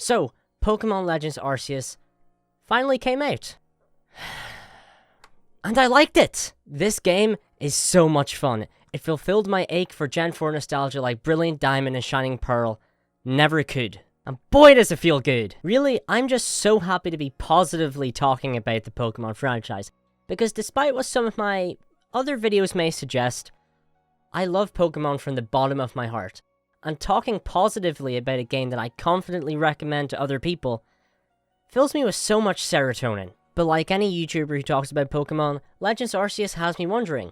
So, Pokémon Legends Arceus finally came out. And I liked it! This game is so much fun. It fulfilled my ache for Gen 4 nostalgia like Brilliant Diamond and Shining Pearl never could. And boy does it feel good! Really, I'm just so happy to be positively talking about the Pokemon franchise, because despite what some of my other videos may suggest, I love Pokemon from the bottom of my heart, and talking positively about a game that I confidently recommend to other people fills me with so much serotonin. But like any YouTuber who talks about Pokemon, Legends Arceus has me wondering,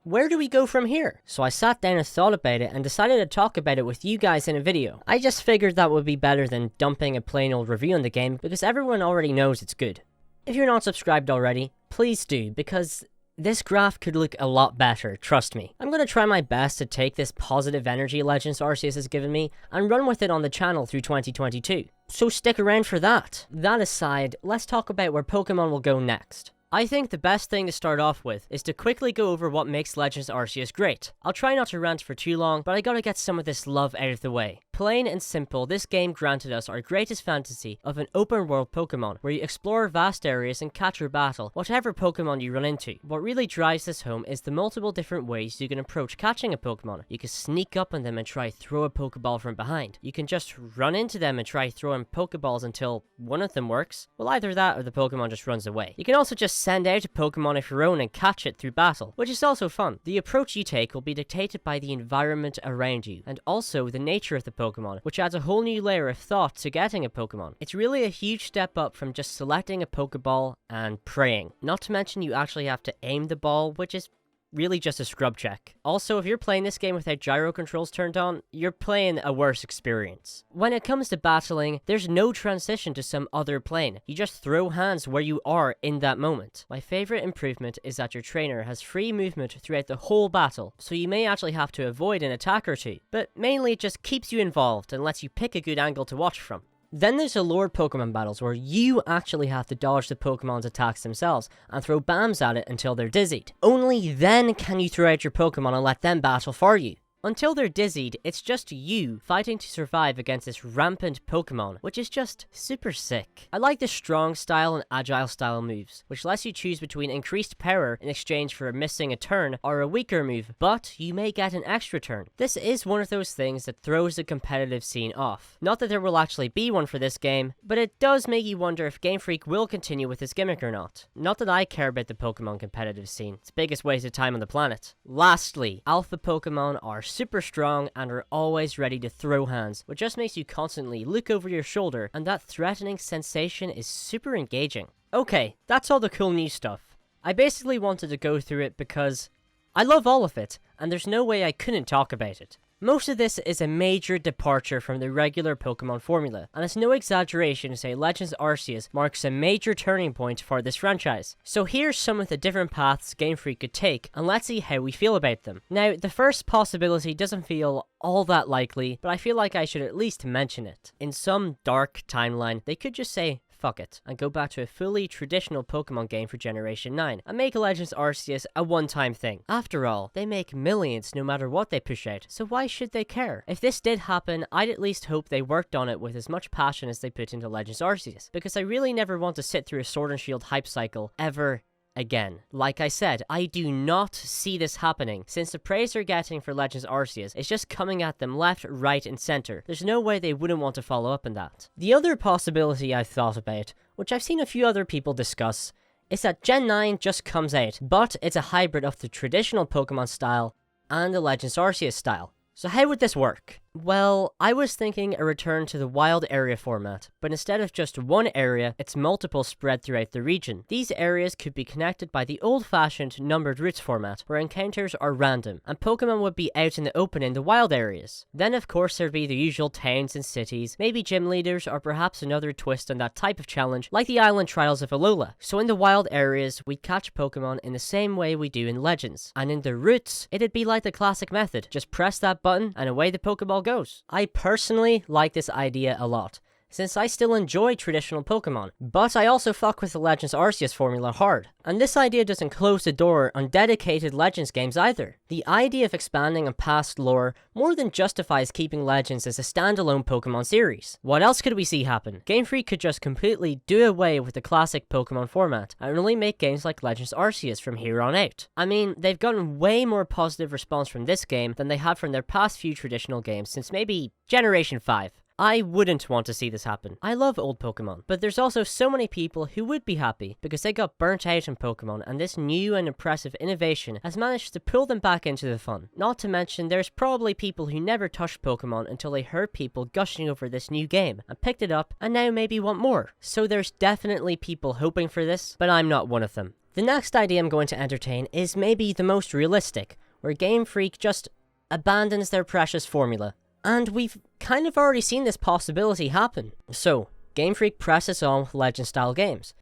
where do we go from here? So I sat down and thought about it and decided to talk about it with you guys in a video. I just figured that would be better than dumping a plain old review on the game because everyone already knows it's good. If you're not subscribed already, please do, because this graph could look a lot better, trust me. I'm going to try my best to take this positive energy Legends Arceus has given me and run with it on the channel through 2022. So stick around for that. That aside, let's talk about where Pokemon will go next. I think the best thing to start off with is to quickly go over what makes Legends Arceus great. I'll try not to rant for too long, but I gotta get some of this love out of the way. Plain and simple, this game granted us our greatest fantasy of an open world Pokemon, where you explore vast areas and catch or battle whatever Pokemon you run into. What really drives this home is the multiple different ways you can approach catching a Pokemon. You can sneak up on them and try throw a Pokeball from behind. You can just run into them and try throwing Pokeballs until one of them works. Well, either that or the Pokemon just runs away. You can also just send out a Pokemon of your own and catch it through battle, which is also fun. The approach you take will be dictated by the environment around you, and also the nature of the Pokemon, which adds a whole new layer of thought to getting a Pokemon. It's really a huge step up from just selecting a Pokeball and praying. Not to mention you actually have to aim the ball, which is really just a scrub check. Also, if you're playing this game without gyro controls turned on, you're playing a worse experience. When it comes to battling, there's no transition to some other plane. You just throw hands where you are in that moment. My favorite improvement is that your trainer has free movement throughout the whole battle, so you may actually have to avoid an attack or two, but mainly it just keeps you involved and lets you pick a good angle to watch from. Then there's the lured Pokemon battles where you actually have to dodge the Pokemon's attacks themselves and throw BAMs at it until they're dizzied. Only then can you throw out your Pokemon and let them battle for you. Until they're dizzied, it's just you fighting to survive against this rampant Pokemon, which is just super sick. I like the strong style and agile style moves, which lets you choose between increased power in exchange for missing a turn or a weaker move, but you may get an extra turn. This is one of those things that throws the competitive scene off. Not that there will actually be one for this game, but it does make you wonder if Game Freak will continue with this gimmick or not. Not that I care about the Pokemon competitive scene, it's the biggest waste of time on the planet. Lastly, alpha Pokemon are super strong and are always ready to throw hands, which just makes you constantly look over your shoulder, and that threatening sensation is super engaging. Okay, that's all the cool new stuff. I basically wanted to go through it because I love all of it, and there's no way I couldn't talk about it. Most of this is a major departure from the regular Pokemon formula, and it's no exaggeration to say Legends Arceus marks a major turning point for this franchise. So here's some of the different paths Game Freak could take, and let's see how we feel about them. Now, the first possibility doesn't feel all that likely, but I feel like I should at least mention it. In some dark timeline, they could just say, fuck it, and go back to a fully traditional Pokemon game for Generation 9, and make Legends Arceus a one-time thing. After all, they make millions no matter what they push out, so why should they care? If this did happen, I'd at least hope they worked on it with as much passion as they put into Legends Arceus, because I really never want to sit through a Sword and Shield hype cycle ever again. Like I said, I do not see this happening, since the praise they're getting for Legends Arceus is just coming at them left, right, and center. There's no way they wouldn't want to follow up on that. The other possibility I've thought about, which I've seen a few other people discuss, is that Gen 9 just comes out, but it's a hybrid of the traditional Pokemon style and the Legends Arceus style. So how would this work? Well, I was thinking a return to the wild area format, but instead of just one area, it's multiple spread throughout the region. These areas could be connected by the old-fashioned numbered routes format, where encounters are random, and Pokemon would be out in the open in the wild areas. Then of course there'd be the usual towns and cities, maybe gym leaders, or perhaps another twist on that type of challenge, like the Island Trials of Alola. So in the wild areas, we'd catch Pokemon in the same way we do in Legends, and in the routes, it'd be like the classic method, just press that button and away the Pokeball goes. I personally like this idea a lot, since I still enjoy traditional Pokemon, but I also fuck with the Legends Arceus formula hard. And this idea doesn't close the door on dedicated Legends games either. The idea of expanding on past lore more than justifies keeping Legends as a standalone Pokemon series. What else could we see happen? Game Freak could just completely do away with the classic Pokemon format and only make games like Legends Arceus from here on out. I mean, they've gotten way more positive response from this game than they have from their past few traditional games since maybe Generation 5. I wouldn't want to see this happen. I love old Pokemon, but there's also so many people who would be happy because they got burnt out in Pokemon, and this new and impressive innovation has managed to pull them back into the fun. Not to mention, there's probably people who never touched Pokemon until they heard people gushing over this new game and picked it up and now maybe want more. So there's definitely people hoping for this, but I'm not one of them. The next idea I'm going to entertain is maybe the most realistic, where Game Freak just abandons their precious formula. And we've kind of already seen this possibility happen. So, Game Freak presses on with Legend-style games.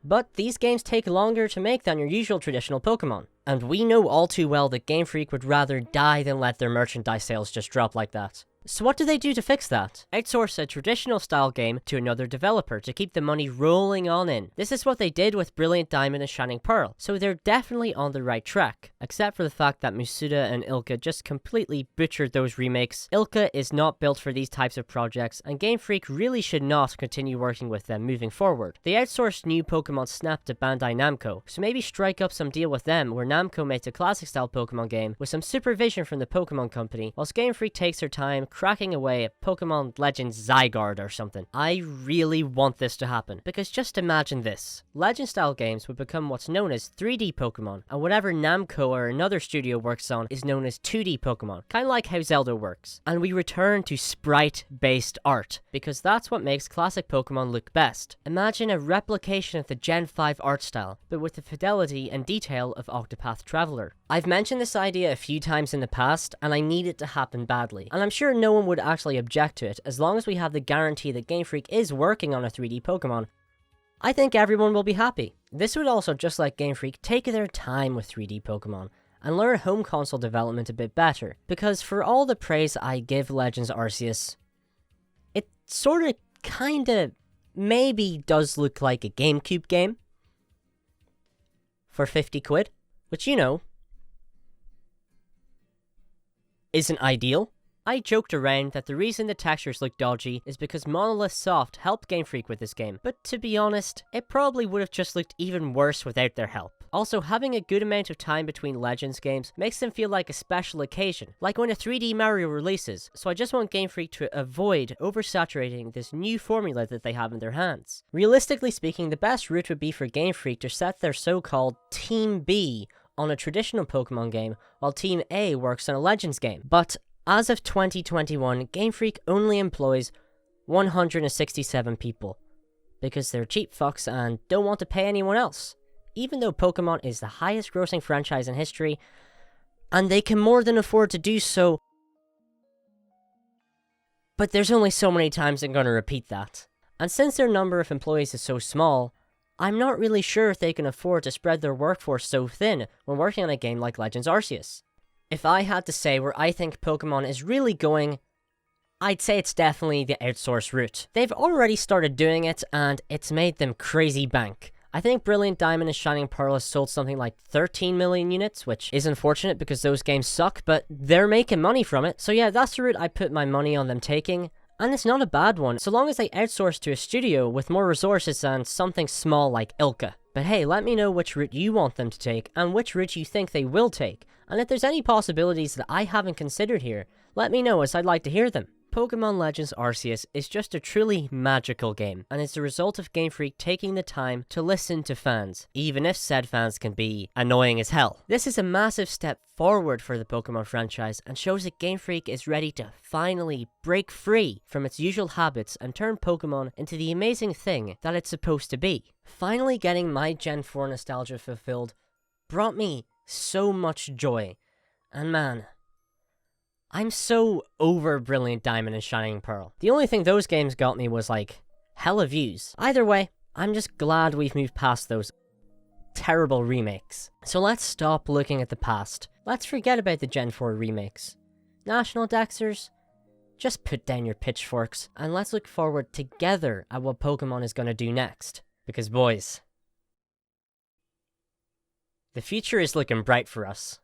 But these games take longer to make than your usual traditional Pokemon. And we know all too well that Game Freak would rather die than let their merchandise sales just drop like that. So what do they do to fix that? Outsource a traditional style game to another developer to keep the money rolling on in. This is what they did with Brilliant Diamond and Shining Pearl, so they're definitely on the right track. Except for the fact that Musuda and Ilka just completely butchered those remakes. Ilka is not built for these types of projects, and Game Freak really should not continue working with them moving forward. They outsourced new Pokemon Snap to Bandai Namco, so maybe strike up some deal with them where Namco makes a classic style Pokemon game with some supervision from the Pokemon Company, whilst Game Freak takes their time cracking away at Pokemon Legends Zygarde or something. I really want this to happen, because just imagine this. Legend-style games would become what's known as 3D Pokemon, and whatever Namco or another studio works on is known as 2D Pokemon, kind of like how Zelda works. And we return to sprite-based art, because that's what makes classic Pokemon look best. Imagine a replication of the Gen 5 art style, but with the fidelity and detail of Octopath Traveler. I've mentioned this idea a few times in the past, and I need it to happen badly, and I'm sure no one would actually object to it as long as we have the guarantee that Game Freak is working on a 3D Pokemon. I think everyone will be happy. This would also, just like Game Freak, take their time with 3D Pokemon and learn home console development a bit better, because for all the praise I give Legends Arceus, it sorta kinda maybe does look like a GameCube game for 50 quid, which, you know, isn't ideal. I joked around that the reason the textures look dodgy is because Monolith Soft helped Game Freak with this game, but to be honest, it probably would have just looked even worse without their help. Also, having a good amount of time between Legends games makes them feel like a special occasion, like when a 3D Mario releases, so I just want Game Freak to avoid oversaturating this new formula that they have in their hands. Realistically speaking, the best route would be for Game Freak to set their so-called Team B on a traditional Pokemon game, while Team A works on a Legends game. But as of 2021, Game Freak only employs 167 people, because they're cheap fucks and don't want to pay anyone else, even though Pokemon is the highest grossing franchise in history, and they can more than afford to do so. But there's only so many times I'm going to repeat that. And since their number of employees is so small, I'm not really sure if they can afford to spread their workforce so thin when working on a game like Legends Arceus. If I had to say where I think Pokemon is really going, I'd say it's definitely the outsource route. They've already started doing it, and it's made them crazy bank. I think Brilliant Diamond and Shining Pearl has sold something like 13 million units, which is unfortunate because those games suck, but they're making money from it. So yeah, that's the route I put my money on them taking, and it's not a bad one, so long as they outsource to a studio with more resources and something small like Ilka. But hey, let me know which route you want them to take, and which route you think they will take. And if there's any possibilities that I haven't considered here, let me know, as I'd like to hear them. Pokémon Legends Arceus is just a truly magical game, and it's the result of Game Freak taking the time to listen to fans, even if said fans can be annoying as hell. This is a massive step forward for the Pokémon franchise, and shows that Game Freak is ready to finally break free from its usual habits and turn Pokémon into the amazing thing that it's supposed to be. Finally getting my Gen 4 nostalgia fulfilled brought me so much joy, and man, I'm so over Brilliant Diamond and Shining Pearl. The only thing those games got me was like hella views. Either way, I'm just glad we've moved past those terrible remakes. So let's stop looking at the past. Let's forget about the Gen 4 remakes. National Dexers, just put down your pitchforks and let's look forward together at what Pokemon is gonna do next. Because boys, the future is looking bright for us.